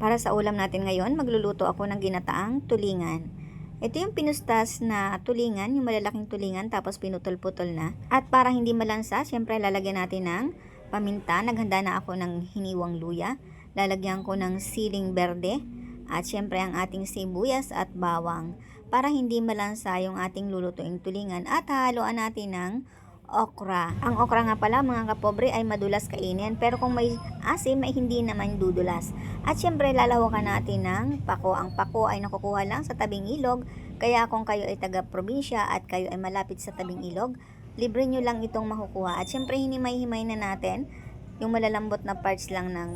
Para sa ulam natin ngayon, magluluto ako ng ginataang tulingan. Ito yung pinustas na tulingan, yung malalaking tulingan tapos pinutol-putol na. At para hindi malansa, syempre lalagyan natin ng paminta. Naghanda na ako ng hiniwang luya. Lalagyan ko ng siling berde. At syempre ang ating sibuyas at bawang. Para hindi malansa yung ating lulutuing tulingan. At haluan natin ng okra. Ang okra nga pala mga kapobre ay madulas kainin, pero kung may asim ay hindi naman dudulas. At syempre lalawakan natin ng pako. Ang pako ay nakukuha lang sa tabing ilog, kaya kung kayo ay taga probinsya at kayo ay malapit sa tabing ilog, libre nyo lang itong makukuha. At syempre hinimay-himay na natin yung malalambot na parts lang ng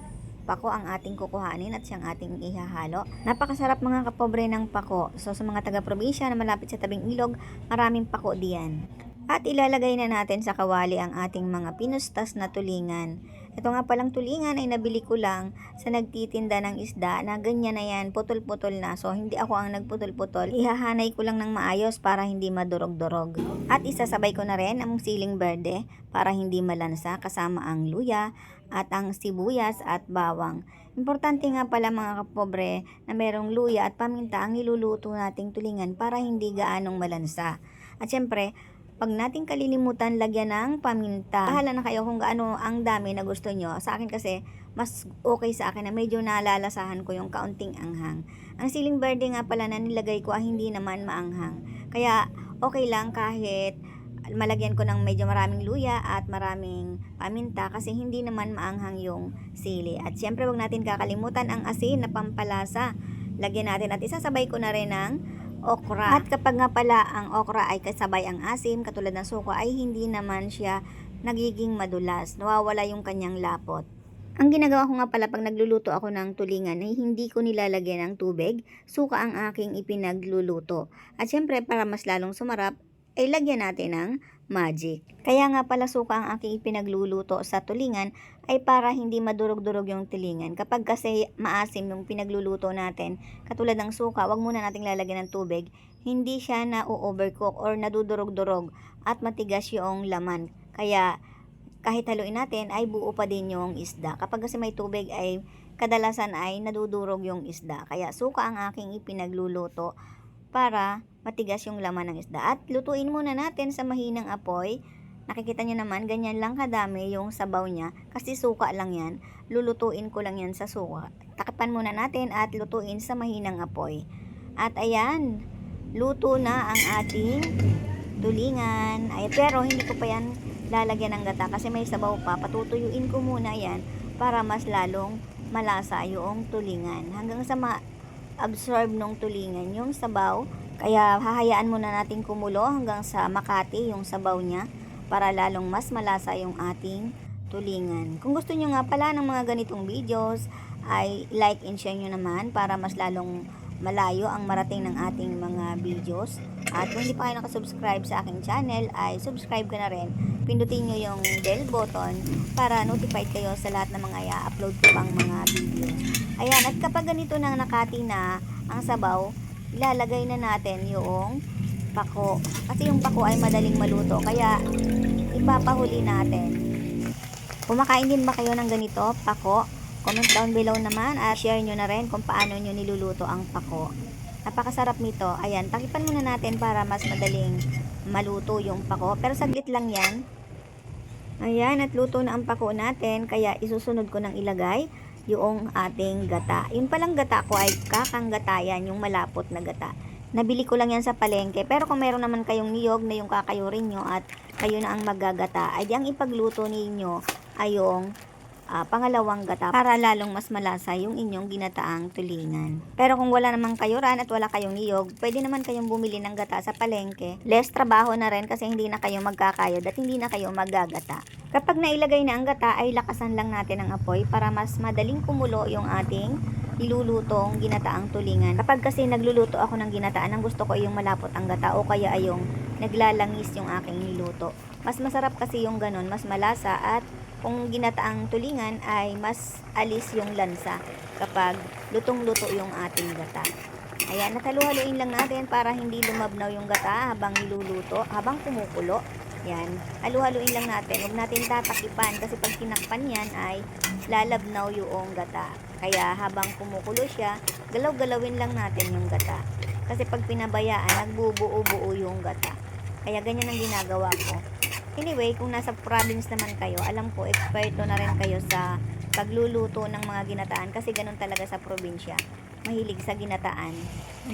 pako ang ating kukuhanin at siyang ating ihahalo. Napakasarap mga kapobre ng pako. So sa mga taga probinsya na malapit sa tabing ilog, maraming pako diyan. At ilalagay na natin sa kawali ang ating mga pinustas na tulingan. Ito nga palang tulingan ay nabili ko lang sa nagtitinda ng isda na ganyan na yan, putol-putol na. So hindi ako ang nagputol-putol. Ihahanay ko lang ng maayos para hindi madurog-durog. At isasabay ko na rin ang siling berde para hindi malansa, kasama ang luya at ang sibuyas at bawang. Importante nga pala mga kapobre na merong luya at paminta ang niluluto nating tulingan para hindi gaanong malansa. At syempre, pag nating kalilimutan lagyan ng paminta. Bahala na kayo kung gaano ang dami na gusto nyo. Sa akin kasi, mas okay sa akin na medyo nalalasahan ko yung kaunting anghang. Ang siling berde nga pala na nilagay ko ay hindi naman maanghang. Kaya okay lang kahit malagyan ko ng medyo maraming luya at maraming paminta kasi hindi naman maanghang yung sili. At syempre wag natin kakalimutan ang asin na pampalasa. Lagyan natin at isasabay ko na rin ng okra. At kapag nga pala ang okra ay kasabay ang asim, katulad ng suka, ay hindi naman siya nagiging madulas. Nawawala yung kanyang lapot. Ang ginagawa ko nga pala pag nagluluto ako ng tulingan ay hindi ko nilalagyan ng tubig, suka ang aking ipinagluluto. At syempre para mas lalong sumarap, ay lagyan natin ng magic. Kaya nga pala suka ang aking ipinagluluto sa tulingan ay para hindi madurog-durog yung tulingan. Kapag kasi maasim yung pinagluluto natin, katulad ng suka, wag muna nating lalagyan ng tubig, hindi siya na-overcook or nadudurog-durog at matigas yung laman. Kaya kahit haluin natin ay buo pa din yung isda. Kapag kasi may tubig ay kadalasan ay nadudurog yung isda. Kaya suka ang aking ipinagluluto para matigas yung laman ng isda. At lutuin muna natin sa mahinang apoy. Nakikita nyo naman, ganyan lang kadami yung sabaw niya. Kasi suka lang yan. Lulutuin ko lang yan sa suka. Takipan muna natin at lutuin sa mahinang apoy. At ayan, luto na ang ating tulingan. Ay, pero hindi ko pa yan lalagyan ng gata kasi may sabaw pa. Patutuyuin ko muna yan para mas lalong malasa yung tulingan. Hanggang sa absorb nung tulingan yung sabaw. Kaya hahayaan muna natin kumulo hanggang sa makati yung sabaw niya para lalong mas malasa yung ating tulingan. Kung gusto nyo nga pala ng mga ganitong videos ay like and share nyo naman para mas lalong malayo ang marating ng ating mga videos. At kung hindi pa kayo nakasubscribe sa aking channel ay subscribe ka na rin. Pindutin nyo yung bell button para notified kayo sa lahat ng mga i-upload ko pang mga videos. Ayan, at kapag ganito nang nakati na ang sabaw, ilalagay na natin yung pako. Kasi yung pako ay madaling maluto, kaya ipapahuli natin. Kumakain din ba kayo ng ganito, pako? Comment down below naman at share nyo na rin kung paano nyo niluluto ang pako. Napakasarap nito. Ayan, takipan muna natin para mas madaling maluto yung pako. Pero saglit lang yan. Ayan, at luto na ang pako natin, kaya isusunod ko nang ilagay yung ating gata. Yung palang gata ko ay kakanggatayan, yung malapot na gata. Nabili ko lang yan sa palengke. Pero kung meron naman kayong niyog na yung kakayurin nyo at kayo na ang maggagata, ay di ang ipagluto ninyo ay yung pangalawang gata para lalong mas malasa yung inyong ginataang tulingan. Pero kung wala namang kayuran at wala kayong niyog, pwede naman kayong bumili ng gata sa palengke. Less trabaho na rin kasi hindi na kayo magkakayod at hindi na kayo maggagata. Kapag nailagay na ang gata ay lakasan lang natin ang apoy para mas madaling kumulo yung ating ilulutong ginataang tulingan. Kapag kasi nagluluto ako ng ginataan, ang gusto ko ay yung malapot ang gata o kaya ay yung naglalangis yung aking niluto. Mas masarap kasi yung ganon, mas malasa at kung ginataang tulingan ay mas alis yung lansa kapag lutong-luto yung ating gata. Ayan, nataluhaluin lang natin para hindi lumabnaw yung gata habang niluluto, habang kumukulo. Yan, halu-haluin lang natin. Huwag natin tatakipan kasi pag tinakpan yan ay lalabnaw yung gata. Kaya habang kumukulo siya, galaw-galawin lang natin yung gata. Kasi pag pinabayaan, nagbubuo-buo yung gata. Kaya ganyan ang ginagawa ko. Anyway, kung nasa province naman kayo, alam ko, eksperto na rin kayo sa pagluluto ng mga ginataan kasi ganun talaga sa probinsya. Mahilig sa ginataan.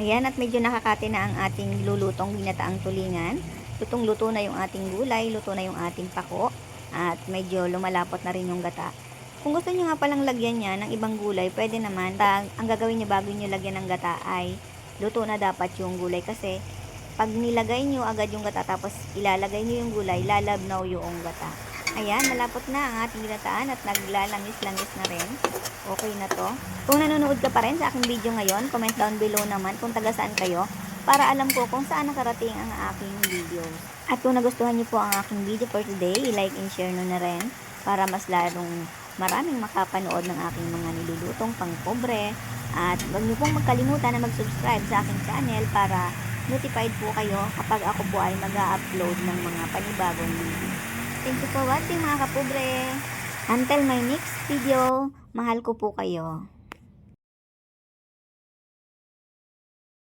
Ayan, at medyo nakakati na ang ating lulutong ginataang tulingan. Lutong-luto na yung ating gulay, luto na yung ating pako, at medyo lumalapot na rin yung gata. Kung gusto nyo nga palang lagyan niya ng ibang gulay, pwede naman. Ang gagawin nyo bago nyo lagyan ng gata ay luto na dapat yung gulay kasi pag nilagay nyo agad yung gata tapos ilalagay nyo yung gulay, lalabnaw yung gata. Ayan, malapot na ang ating ginataan at naglalangis-langis na rin. Okay na to. Kung nanonood ka pa rin sa aking video ngayon, comment down below naman kung taga saan kayo para alam ko kung saan nakarating ang aking video. At kung nagustuhan niyo po ang aking video for today, i-like and share nyo na rin para mas lalong maraming makapanood ng aking mga nilulutong pangpobre. At huwag niyo pong magkalimutan na mag-subscribe sa aking channel para notified po kayo kapag ako po ay mag-upload ng mga panibagong video. Thank you for watching mga kapobre. Until my next video, mahal ko po kayo.